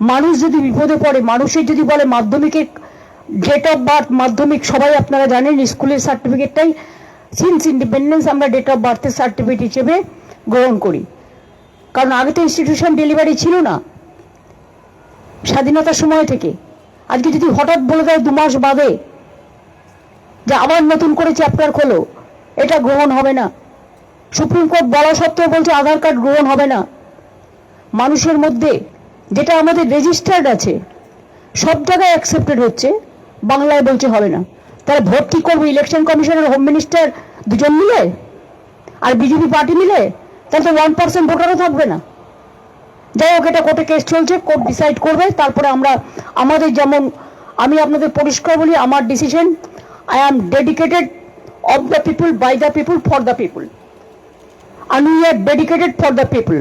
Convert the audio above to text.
মানুষ যদি বিপদে পড়ে, মানুষের যদি বলে মাধ্যমিকের ডেট অফ বার্থ, মাধ্যমিক সবাই আপনারা জানেন স্কুলের সার্টিফিকেটটাই সিন্স ইন্ডিপেন্ডেন্স আমরা ডেট অফ বার্থের সার্টিফিকেট হিসেবে গ্রহণ করি, কারণ আগে তো ইনস্টিটিউশন ডেলিভারি ছিল না স্বাধীনতার সময় থেকে। আজকে যদি হঠাৎ বলে দেয় 2 মাস বাদে যে আবার নতুন করে চ্যাপ্টার খোলো, এটা গ্রহণ হবে না। সুপ্রিম কোর্ট বলা সত্ত্বেও বলছে আধার কার্ড গ্রহণ হবে না। মানুষের মধ্যে যেটা আমাদের রেজিস্টার্ড আছে সব জায়গায় অ্যাকসেপ্টেড হচ্ছে, বাংলায় বলছে হবে না। তাহলে ভোট কি করবো ইলেকশন কমিশনের হোম মিনিস্টার দুজন মিলে আর বিজেপি পার্টি মিলে? তাহলে তো 1% ভোটারও থাকবে না। যাই হোক, এটা কোর্টে কেস চলছে, কোর্ট ডিসাইড করবে। তারপরে আমরা আমাদের যেমন, আমি আপনাদের পরিষ্কার বলি, আমার decision, I am dedicated of the people, by the people, for the people, and we are dedicated for the people.